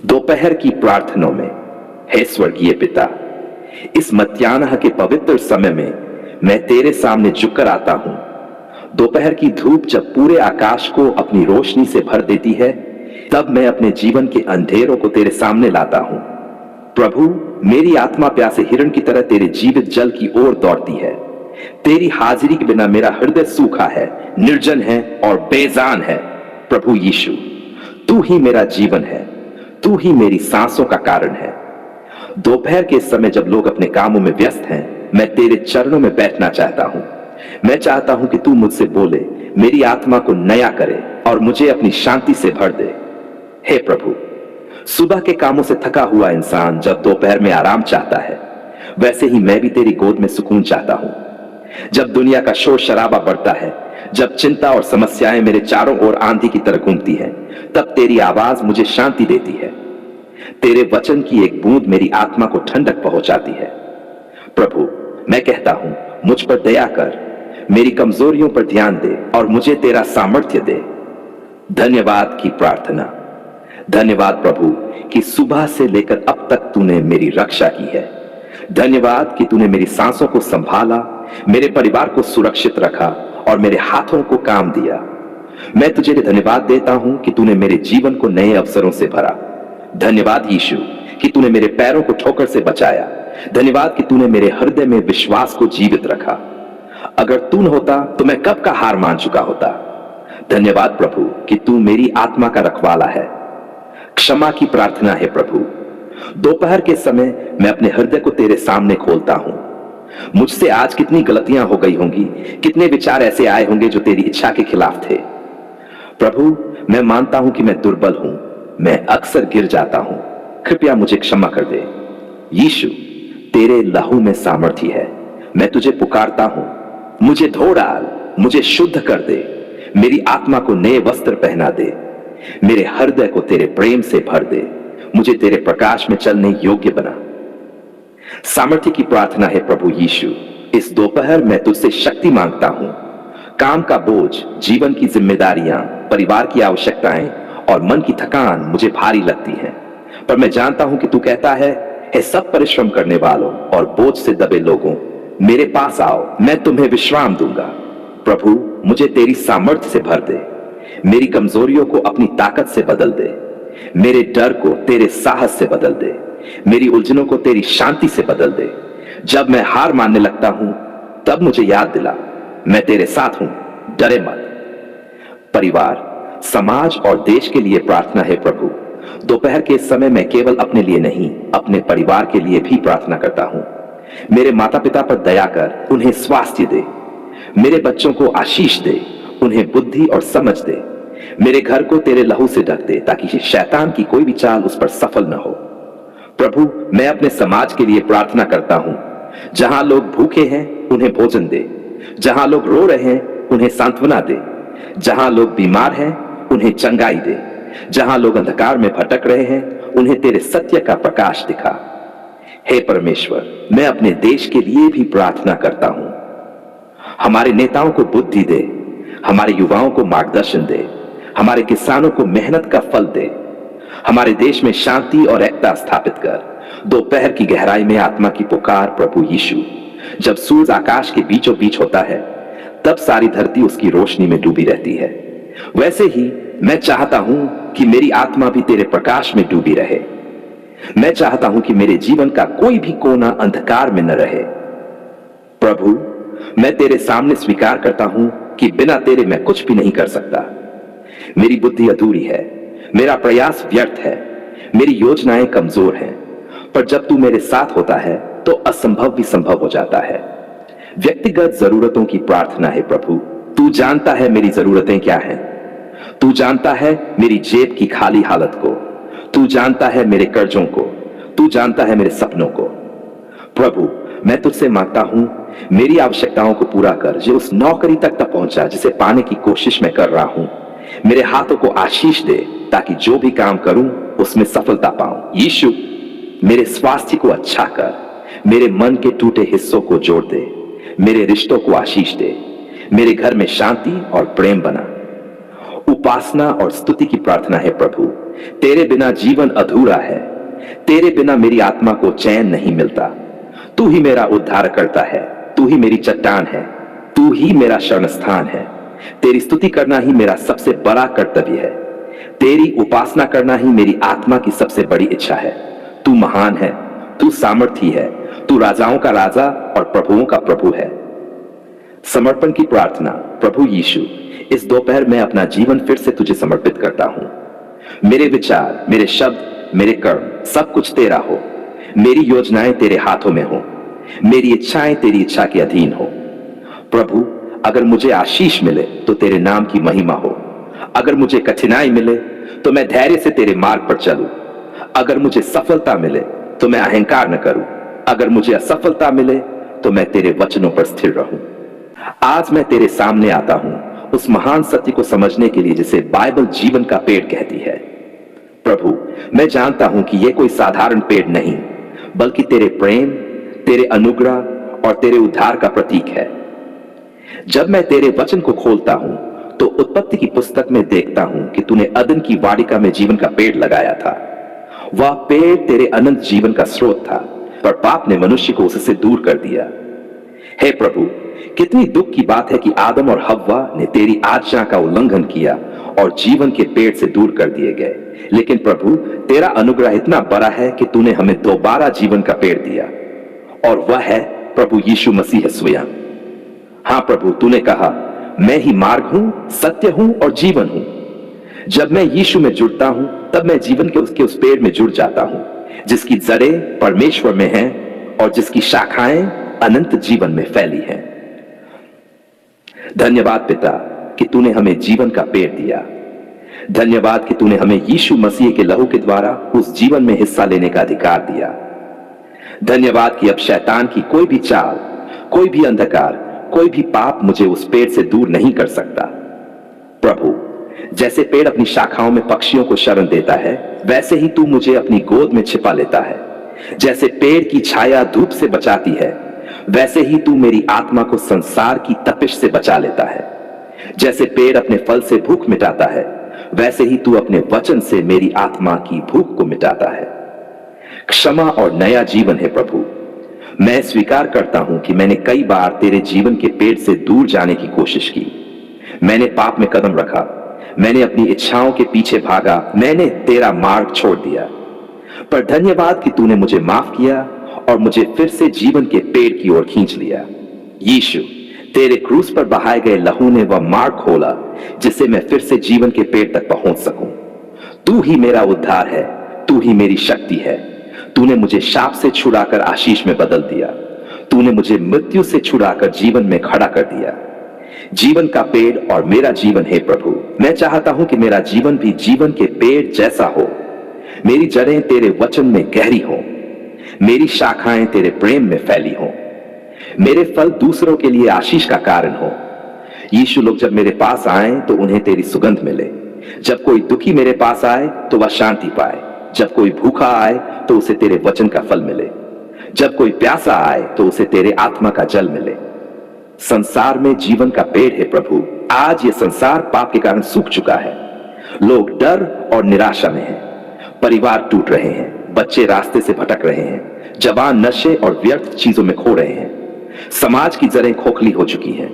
दोपहर की प्रार्थनाओं में, हे स्वर्गीय पिता, इस मध्याह्न के पवित्र समय में मैं तेरे सामने झुककर आता हूं। दोपहर की धूप जब पूरे आकाश को अपनी रोशनी से भर देती है, तब मैं अपने जीवन के अंधेरों को तेरे सामने लाता हूं। प्रभु, मेरी आत्मा प्यासे हिरण की तरह तेरे जीवित जल की ओर दौड़ती है। तेरी हाजिरी के बिना मेरा हृदय सूखा है, निर्जन है और बेजान है। प्रभु यीशु, तू ही मेरा जीवन है, तू ही मेरी सांसों का कारण है। दोपहर के समय जब लोग अपने कामों में व्यस्त हैं, मैं तेरे चरणों में बैठना चाहता हूं। मैं चाहता हूं कि तू मुझसे बोले, मेरी आत्मा को नया करे और मुझे अपनी शांति से भर दे। हे प्रभु, सुबह के कामों से थका हुआ इंसान जब दोपहर में आराम चाहता है, वैसे ही मैं भी तेरी गोद में सुकून चाहता हूं। जब दुनिया का शोर शराबा बढ़ता है, जब चिंता और समस्याएं मेरे चारों ओर आंधी की तरह घूमती हैं, तब तेरी आवाज मुझे शांति देती है। तेरे वचन की एक बूंद मेरी आत्मा को ठंडक पहुंचाती है। प्रभु, मैं कहता हूं, मुझ पर दया कर, मेरी कमजोरियों पर ध्यान दे और मुझे तेरा सामर्थ्य दे। धन्यवाद की प्रार्थना। धन्यवाद प्रभु कि सुबह से लेकर अब तक तूने मेरी रक्षा की है। धन्यवाद कि तूने मेरी सांसों को संभाला, मेरे परिवार को सुरक्षित रखा और मेरे हाथों को काम दिया। मैं तुझे धन्यवाद देता हूं कि तूने मेरे जीवन को नए अवसरों से भरा। धन्यवाद यीशु कि तूने मेरे पैरों को ठोकर से बचाया। धन्यवाद कि तूने मेरे हृदय में विश्वास को जीवित रखा। अगर तू न होता तो मैं कब का हार मान चुका होता। धन्यवाद प्रभु कि तू मेरी आत्मा का रखवाला है। क्षमा की प्रार्थना है प्रभु। दोपहर के समय मैं अपने हृदय को तेरे सामने खोलता हूं। मुझसे आज कितनी गलतियां हो गई होंगी, कितने विचार ऐसे आए होंगे जो तेरी इच्छा के खिलाफ थे। प्रभु, मैं मानता हूं कि मैं दुर्बल हूं, मैं अक्सर गिर जाता हूं। कृपया मुझे क्षमा कर दे। यीशु, तेरे लहू में सामर्थ्य है। मैं तुझे पुकारता हूं, मुझे धो डाल, मुझे शुद्ध कर दे, मेरी आत्मा को नए वस्त्र पहना दे, मेरे हृदय को तेरे प्रेम से भर दे, मुझे तेरे प्रकाश में चलने योग्य बना। सामर्थ्य की प्रार्थना है प्रभु यीशु। इस दोपहर मैं तुझसे शक्ति मांगता हूं। काम का बोझ, जीवन की जिम्मेदारियां, परिवार की आवश्यकताएं और मन की थकान मुझे भारी लगती हैं, पर मैं जानता हूं कि तू कहता है, हे सब परिश्रम करने वालों और बोझ से दबे लोगों, मेरे पास आओ, मैं तुम्हें विश्राम दूंगा। प्रभु, मुझे तेरी सामर्थ्य से भर दे, मेरी कमजोरियों को अपनी ताकत से बदल दे, मेरे डर को तेरे साहस से बदल दे, मेरी उलझनों को तेरी शांति से बदल दे। जब मैं हार मानने लगता हूं, तब मुझे याद दिला, मैं तेरे साथ हूं, डरे मत। परिवार, समाज और देश के लिए प्रार्थना है प्रभु। दोपहर के समय मैं केवल अपने लिए नहीं, अपने परिवार के लिए भी प्रार्थना करता हूं। मेरे माता पिता पर दया कर, उन्हें स्वास्थ्य दे। मेरे बच्चों को आशीष दे, उन्हें बुद्धि और समझ दे। मेरे घर को तेरे लहू से ढक दे, ताकि शैतान की कोई भी चाल उस पर सफल न हो। प्रभु, मैं अपने समाज के लिए प्रार्थना करता हूं। जहां लोग भूखे हैं, उन्हें भोजन दे। जहां लोग रो रहे हैं, उन्हें सांत्वना दे। जहां लोग बीमार हैं, उन्हें चंगाई दे। जहां लोग अंधकार में भटक रहे हैं, उन्हें तेरे सत्य का प्रकाश दिखा। हे परमेश्वर, मैं अपने देश के लिए भी प्रार्थना करता हूं। हमारे नेताओं को बुद्धि दे, हमारे युवाओं को मार्गदर्शन दे, हमारे किसानों को मेहनत का फल दे। हमारे देश में शांति और एकता स्थापित कर। दोपहर की गहराई में आत्मा की पुकार प्रभु यीशु। जब सूरज आकाश के बीचों बीच होता है, तब सारी धरती उसकी रोशनी में डूबी रहती है। वैसे ही मैं चाहता हूं कि मेरी आत्मा भी तेरे प्रकाश में डूबी रहे। मैं चाहता हूं कि मेरे जीवन का कोई भी कोना अंधकार में न रहे। प्रभु, मैं तेरे सामने स्वीकार करता हूं कि बिना तेरे मैं कुछ भी नहीं कर सकता। मेरी बुद्धि अधूरी है, मेरा प्रयास व्यर्थ है, मेरी योजनाएं कमजोर हैं, पर जब तू मेरे साथ होता है तो असंभव भी संभव हो जाता है। व्यक्तिगत जरूरतों की प्रार्थना है प्रभु। तू जानता है मेरी जरूरतें क्या हैं। तू जानता है मेरी जेब की खाली हालत को। तू जानता है मेरे कर्जों को। तू जानता है मेरे सपनों को। प्रभु, मैं तुझसे मांगता हूं, मेरी आवश्यकताओं को पूरा कर, जो उस नौकरी तक पहुंचा जिसे पाने की कोशिश मैं कर रहा हूं। मेरे हाथों को आशीष दे, ताकि जो भी काम करूं उसमें सफलता पाऊं। यीशु, मेरे स्वास्थ्य को अच्छा कर, मेरे मन के टूटे हिस्सों को जोड़ दे, मेरे रिश्तों को आशीष दे, मेरे घर में शांति और प्रेम बना। उपासना और स्तुति की प्रार्थना है प्रभु। तेरे बिना जीवन अधूरा है। तेरे बिना मेरी आत्मा को चैन नहीं मिलता। तू ही मेरा उद्धार करता है। तू ही मेरी चट्टान है। तू ही मेरा शरण स्थान है। तेरी स्तुति करना ही मेरा सबसे बड़ा कर्तव्य है। तेरी उपासना करना ही मेरी आत्मा की सबसे बड़ी इच्छा है। तू महान है। तू सामर्थी है। तू राजाओं का राजा और प्रभुओं का प्रभु है। समर्पण की प्रार्थना। प्रभु यीशु, इस दोपहर में अपना जीवन फिर से तुझे समर्पित करता हूं। मेरे विचार, मेरे शब्द, मेरे कर्म, सब कुछ तेरा हो। मेरी योजनाएं तेरे हाथों में हो। मेरी इच्छाएं तेरी इच्छा के अधीन हो। प्रभु, अगर मुझे आशीष मिले तो तेरे नाम की महिमा हो। अगर मुझे कठिनाई मिले तो मैं धैर्य से तेरे मार्ग पर चलूं। अगर मुझे सफलता मिले तो मैं अहंकार न करूं। अगर मुझे असफलता मिले तो मैं तेरे वचनों पर स्थिर रहूं। आज मैं तेरे सामने आता हूं उस महान सत्य को समझने के लिए जिसे बाइबल जीवन का पेड़ कहती है। प्रभु, मैं जानता हूं कि यह कोई साधारण पेड़ नहीं, बल्कि तेरे प्रेम, तेरे अनुग्रह और तेरे उद्धार का प्रतीक है। जब मैं तेरे वचन को खोलता हूं तो उत्पत्ति की पुस्तक में देखता हूं कि तूने अदन की वाटिका में जीवन का पेड़ लगाया था। वह पेड़ तेरे अनंत जीवन का स्रोत था, पर पाप ने मनुष्य को उससे दूर कर दिया। हे प्रभु, कितनी दुख की बात है कि आदम और हव्वा ने तेरी आज्ञा का उल्लंघन किया और जीवन के पेड़ से दूर कर दिए गए। लेकिन प्रभु, तेरा अनुग्रह इतना बड़ा है कि तूने हमें दोबारा जीवन का पेड़ दिया, और वह है प्रभु यीशु मसीह स्वयं। हां प्रभु, तूने कहा, मैं ही मार्ग हूं, सत्य हूं और जीवन हूं। जब मैं यीशु में जुड़ता हूं तब मैं जीवन के उसके उस पेड़ में जुड़ जाता हूं, जिसकी जड़ें परमेश्वर में हैं और जिसकी शाखाएं अनंत जीवन में फैली हैं। धन्यवाद पिता कि तूने हमें जीवन का पेड़ दिया। धन्यवाद कि तूने हमें यीशु मसीह के लहू के द्वारा उस जीवन में हिस्सा लेने का अधिकार दिया। धन्यवाद कि अब शैतान की कोई भी चाल, कोई भी अंधकार, कोई भी पाप मुझे उस पेड़ से दूर नहीं कर सकता। प्रभु, जैसे पेड़ अपनी शाखाओं में पक्षियों को शरण देता है, वैसे ही तू मुझे अपनी गोद में छिपा लेता है। जैसे पेड़ की छाया धूप से बचाती है, वैसे ही तू मेरी आत्मा को संसार की तपिश से बचा लेता है। जैसे पेड़ अपने फल से भूख मिटाता है, वैसे ही तू अपने वचन से मेरी आत्मा की भूख को मिटाता है। क्षमा और नया जीवन है प्रभु। मैं स्वीकार करता हूं कि मैंने कई बार तेरे जीवन के पेड़ से दूर जाने की कोशिश की। मैंने पाप में कदम रखा, मैंने अपनी इच्छाओं के पीछे भागा, मैंने तेरा मार्ग छोड़ दिया। पर धन्यवाद कि तूने मुझे माफ किया और मुझे फिर से जीवन के पेड़ की ओर खींच लिया। यीशु, तेरे क्रूस पर बहाए गए लहू ने वह मार्ग खोला जिससे मैं फिर से जीवन के पेड़ तक पहुंच सकूं। तू ही मेरा उद्धार है। तू ही मेरी शक्ति है। तूने मुझे शाप से छुड़ाकर आशीष में बदल दिया। तूने मुझे मृत्यु से छुड़ाकर जीवन में खड़ा कर दिया। जीवन का पेड़ और मेरा जीवन है प्रभु। मैं चाहता हूं कि मेरा जीवन भी जीवन के पेड़ जैसा हो। मेरी जड़ें तेरे वचन में गहरी हों। मेरी शाखाएं तेरे प्रेम में फैली हों। मेरे फल दूसरों के लिए आशीष का कारण हो। यीशु, लोग जब मेरे पास आए तो उन्हें तेरी सुगंध मिले। जब कोई दुखी मेरे पास आए तो वह शांति पाए। जब कोई भूखा आए तो उसे तेरे वचन का फल मिले। जब कोई प्यासा आए तो उसे तेरे आत्मा का जल मिले। संसार में जीवन का पेड़ है प्रभु। आज ये संसार पाप के कारण सूख चुका है। लोग डर और निराशा में हैं। परिवार टूट रहे हैं। बच्चे रास्ते से भटक रहे हैं। जवान नशे और व्यर्थ चीजों में खो रहे हैं। समाज की जड़ें खोखली हो चुकी हैं।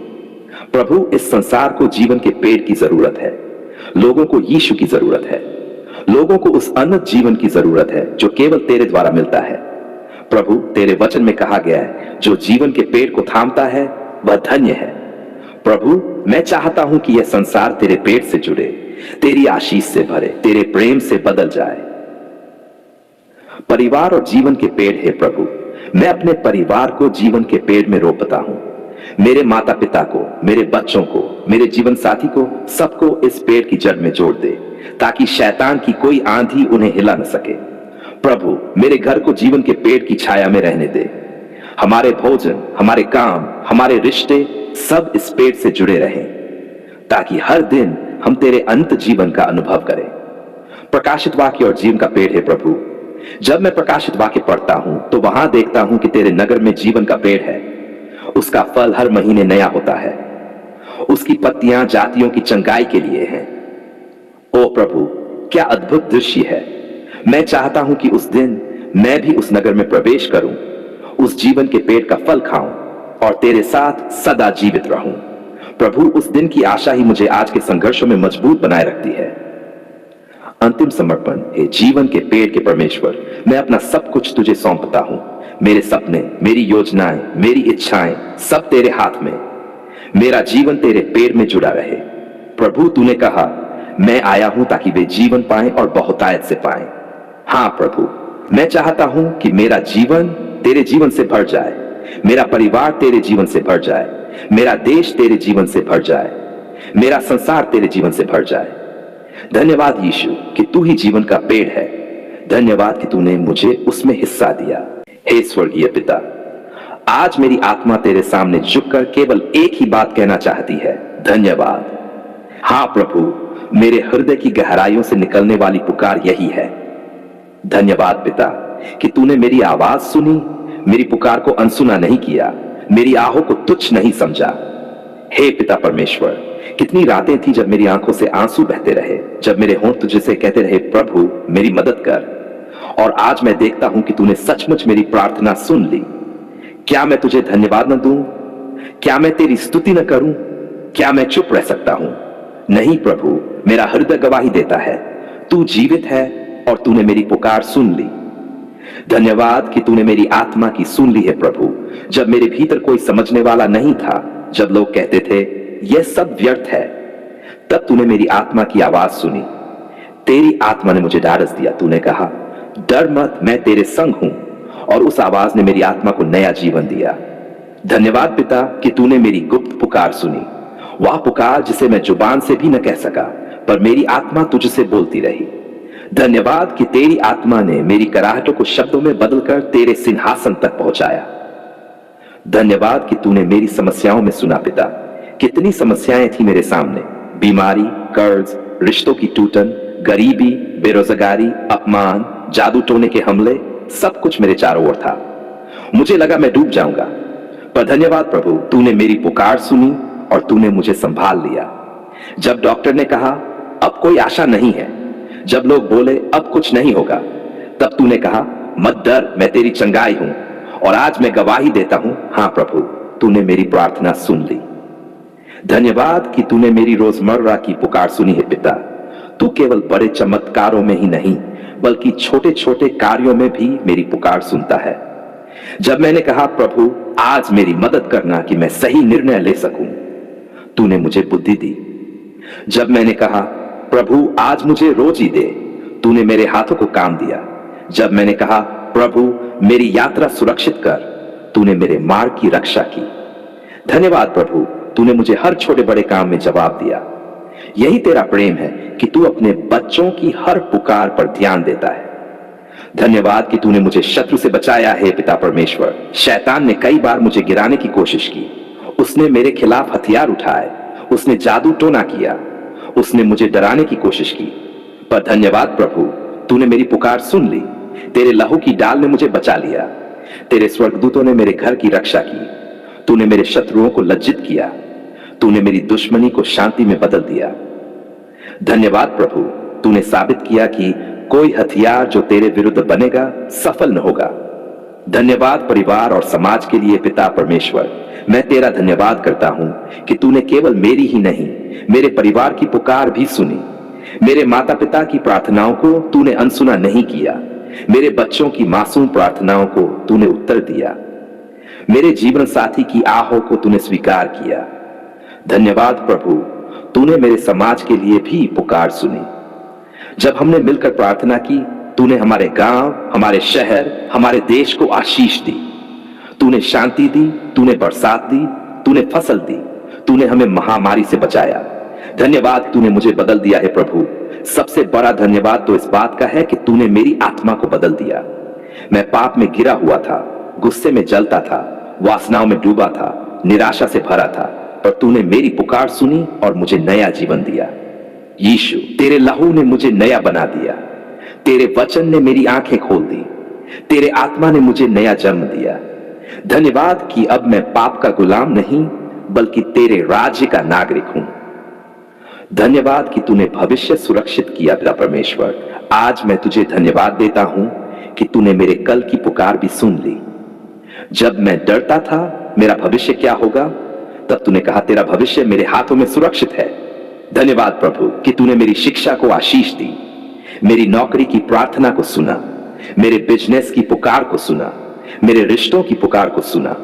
प्रभु, इस संसार को जीवन के पेड़ की जरूरत है। लोगों को यीशु की जरूरत है। लोगों को उस अनंत जीवन की जरूरत है जो केवल तेरे द्वारा मिलता है। प्रभु, तेरे वचन में कहा गया है, जो जीवन के पेड़ को थामता है वह धन्य है। प्रभु, मैं चाहता हूं कि यह संसार तेरे पेड़ से जुड़े, तेरी आशीष से भरे, तेरे प्रेम से बदल जाए। परिवार और जीवन के पेड़ है प्रभु। मैं अपने परिवार को जीवन के पेड़ में रोपता हूं। मेरे माता पिता को, मेरे बच्चों को, मेरे जीवन साथी को, सबको इस पेड़ की जड़ में जोड़ दे, ताकि शैतान की कोई आंधी उन्हें हिला न सके। प्रभु, मेरे घर को जीवन के पेड़ की छाया में रहने दे। हमारे भोजन, हमारे काम, हमारे रिश्ते सब इस पेड़ से जुड़े रहें, ताकि हर दिन हम तेरे अनंत जीवन का अनुभव करें। प्रकाशित वाक्य और जीवन का पेड़ है प्रभु। जब मैं प्रकाशित वाक्य पढ़ता हूं तो वहां देखता हूं कि तेरे नगर में जीवन का पेड़ है। उसका फल हर महीने नया होता है। उसकी पत्तियां जातियों की चंगाई के लिए हैं। ओ प्रभु, क्या अद्भुत दृश्य है। मैं चाहता हूं कि उस दिन मैं भी उस नगर में प्रवेश करूं, उस जीवन के पेड़ का फल खाऊं और तेरे साथ सदा जीवित रहूं। प्रभु, उस दिन की आशा ही मुझे आज के संघर्षों में मजबूत बनाए रखती है। अंतिम समर्पण। हे जीवन के पेड़ के परमेश्वर, मैं अपना सब कुछ तुझे सौंपता हूं। मेरे सपने, मेरी योजनाएं, मेरी इच्छाएं सब तेरे हाथ में। मेरा जीवन तेरे पेड़ में जुड़ा रहे। प्रभु, तूने कहा मैं आया हूं ताकि वे जीवन पाएं और बहुतायत से पाएं। हां प्रभु, मैं चाहता हूं कि मेरा जीवन तेरे जीवन से भर जाए, मेरा परिवार तेरे जीवन से भर जाए, मेरा देश तेरे जीवन से भर जाए, मेरा संसार तेरे जीवन से भर जाए। धन्यवाद यीशु कि तू ही जीवन का पेड़ है। धन्यवाद कि तूने मुझे उसमें हिस्सा दिया। हे स्वर्गीय पिता, आज मेरी आत्मा तेरे सामने झुककर केवल एक ही बात कहना चाहती है, धन्यवाद। हां प्रभु, मेरे हृदय की गहराइयों से निकलने वाली पुकार यही है। धन्यवाद पिता कि तूने मेरी आवाज सुनी, मेरी पुकार को अनसुना नहीं किया, मेरी आहों को तुच्छ नहीं समझा। हे पिता परमेश्वर, कितनी रातें थी जब मेरी आंखों से आंसू बहते रहे, जब मेरे होंठ तुझसे कहते रहे प्रभु मेरी मदद कर। और आज मैं देखता हूं कि तूने सचमुच मेरी प्रार्थना सुन ली। क्या मैं तुझे धन्यवाद न दूं? क्या मैं तेरी स्तुति न करूं? क्या मैं चुप रह सकता हूं? नहीं प्रभु, मेरा हृदय गवाही देता है, तू जीवित है और तूने मेरी पुकार सुन ली। धन्यवाद कि तूने मेरी आत्मा की सुन ली है प्रभु, जब मेरे भीतर कोई समझने वाला नहीं था, जब लोग कहते थे यह सब व्यर्थ है, तब तूने मेरी आत्मा की आवाज सुनी। तेरी आत्मा ने मुझे ढाढ़स दिया। तूने कहा डर मत, मैं तेरे संग हूं, और उस आवाज ने मेरी आत्मा को नया जीवन दिया। धन्यवाद पिता कि तूने मेरी गुप्त पुकार सुनी, वह पुकार जिसे मैं जुबान से भी न कह सका, पर मेरी आत्मा तुझसे बोलती रही। धन्यवाद कि तेरी आत्मा ने मेरी कराहटों को शब्दों में बदलकर तेरे सिंहासन तक पहुंचाया। धन्यवाद कि तूने मेरी समस्याओं में सुना पिता। कितनी समस्याएं थी मेरे सामने, बीमारी, कर्ज, रिश्तों की टूटन, गरीबी, बेरोजगारी, अपमान, जादू टोने के हमले, सब कुछ मेरे चारों ओर था। मुझे लगा मैं डूब जाऊंगा, पर धन्यवाद प्रभु, तूने मेरी पुकार सुनी और तूने मुझे संभाल लिया। जब डॉक्टर ने कहा अब कोई आशा नहीं है, जब लोग बोले अब कुछ नहीं होगा, तब तूने कहा मत डर, मैं तेरी चंगाई हूं। और आज मैं गवाही देता हूं, हां प्रभु, तूने मेरी प्रार्थना सुन ली। धन्यवाद कि तूने मेरी रोजमर्रा की पुकार सुनी है पिता। तू केवल बड़े चमत्कारों में ही नहीं, बल्कि छोटे छोटे कार्यों में भी मेरी पुकार सुनता है। जब मैंने कहा प्रभु आज मेरी मदद करना कि मैं सही निर्णय ले सकूं, तूने मुझे बुद्धि दी। जब मैंने कहा प्रभु आज मुझे रोजी दे, तूने मेरे हाथों को काम दिया। जब मैंने कहा प्रभु मेरी यात्रा सुरक्षित कर, तूने मेरे मार्ग की रक्षा की। धन्यवाद प्रभु, तूने मुझे हर छोटे बड़े काम में जवाब दिया। यही तेरा प्रेम है कि तू अपने बच्चों की हर पुकार पर ध्यान देता है। धन्यवाद कि तूने मुझे शत्रु से बचाया है पिता परमेश्वर। शैतान ने कई बार मुझे गिराने की कोशिश की, उसने मेरे खिलाफ हथियार उठाए, उसने जादू टोना किया, उसने मुझे डराने की कोशिश की, पर धन्यवाद प्रभु, तूने मेरी पुकार सुन ली। तेरे लहू की डाल ने मुझे बचा लिया। तेरे स्वर्गदूतों ने मेरे घर की रक्षा की। तूने मेरे शत्रुओं को लज्जित किया। तूने मेरी दुश्मनी को शांति में बदल दिया। धन्यवाद प्रभु, तूने साबित किया कि कोई हथियार जो तेरे विरुद्ध बनेगा सफल न होगा। धन्यवाद परिवार और समाज के लिए पिता परमेश्वर। मैं तेरा धन्यवाद करता हूं कि तूने केवल मेरी ही नहीं, मेरे परिवार की पुकार भी सुनी। मेरे माता पिता की प्रार्थनाओं को तूने अनसुना नहीं किया। मेरे बच्चों की मासूम प्रार्थनाओं को तूने उत्तर दिया। मेरे जीवन साथी की आहों को तूने स्वीकार किया। धन्यवाद प्रभु, तूने मेरे समाज के लिए भी पुकार सुनी। जब हमने मिलकर प्रार्थना की, तूने हमारे गांव, हमारे शहर, हमारे देश को आशीष दी। तूने शांति दी, तूने बरसात दी, तूने फसल दी, तूने हमें महामारी से बचाया। धन्यवाद, तूने मुझे बदल दिया है प्रभु। सबसे बड़ा धन्यवाद तो इस बात का है कि तूने मेरी आत्मा को बदल दिया। मैं पाप में गिरा हुआ था, गुस्से में जलता था, वासनाओं में डूबा था, निराशा से भरा था, पर तूने मेरी पुकार सुनी और मुझे नया जीवन दिया। यीशु, तेरे लहू ने मुझे नया बना दिया। तेरे वचन ने मेरी आंखें खोल दी। तेरे आत्मा ने मुझे नया जन्म दिया। धन्यवाद कि अब मैं पाप का गुलाम नहीं, बल्कि तेरे राज्य का नागरिक हूं। धन्यवाद कि तूने भविष्य सुरक्षित किया पिता परमेश्वर। आज मैं तुझे धन्यवाद देता हूं कि तूने मेरे कल की पुकार भी सुन ली। जब मैं डरता था मेरा भविष्य क्या होगा, तब तूने कहा तेरा भविष्य मेरे हाथों में सुरक्षित है। धन्यवाद प्रभु कि तूने मेरी शिक्षा को आशीष दी, मेरी नौकरी की प्रार्थना को सुना, मेरे बिजनेस की पुकार को सुना, मेरे रिश्तों की पुकार को सुना।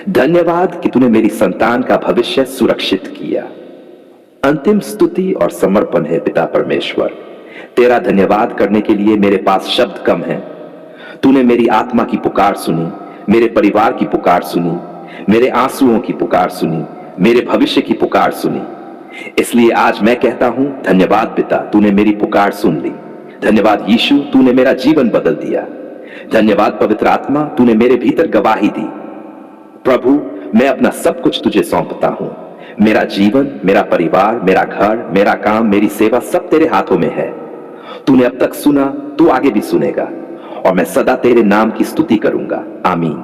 धन्यवाद कि तूने मेरी संतान का भविष्य सुरक्षित किया। अंतिम स्तुति और समर्पण है पिता परमेश्वर। तेरा धन्यवाद करने के लिए मेरे पास शब्द कम हैं। तूने मेरी आत्मा की पुकार सुनी, मेरे परिवार की पुकार सुनी, मेरे आंसुओं की पुकार सुनी, मेरे भविष्य की पुकार सुनी। इसलिए आज मैं कहता हूं धन्यवाद पिता, तूने मेरी पुकार सुन ली। धन्यवाद यीशु, तूने मेरा जीवन बदल दिया। धन्यवाद पवित्र आत्मा, तूने मेरे भीतर गवाही दी। प्रभु, मैं अपना सब कुछ तुझे सौंपता हूं। मेरा जीवन, मेरा परिवार, मेरा घर, मेरा काम, मेरी सेवा सब तेरे हाथों में है। तूने अब तक सुना, तू आगे भी सुनेगा और मैं सदा तेरे नाम की स्तुति करूंगा। आमीन।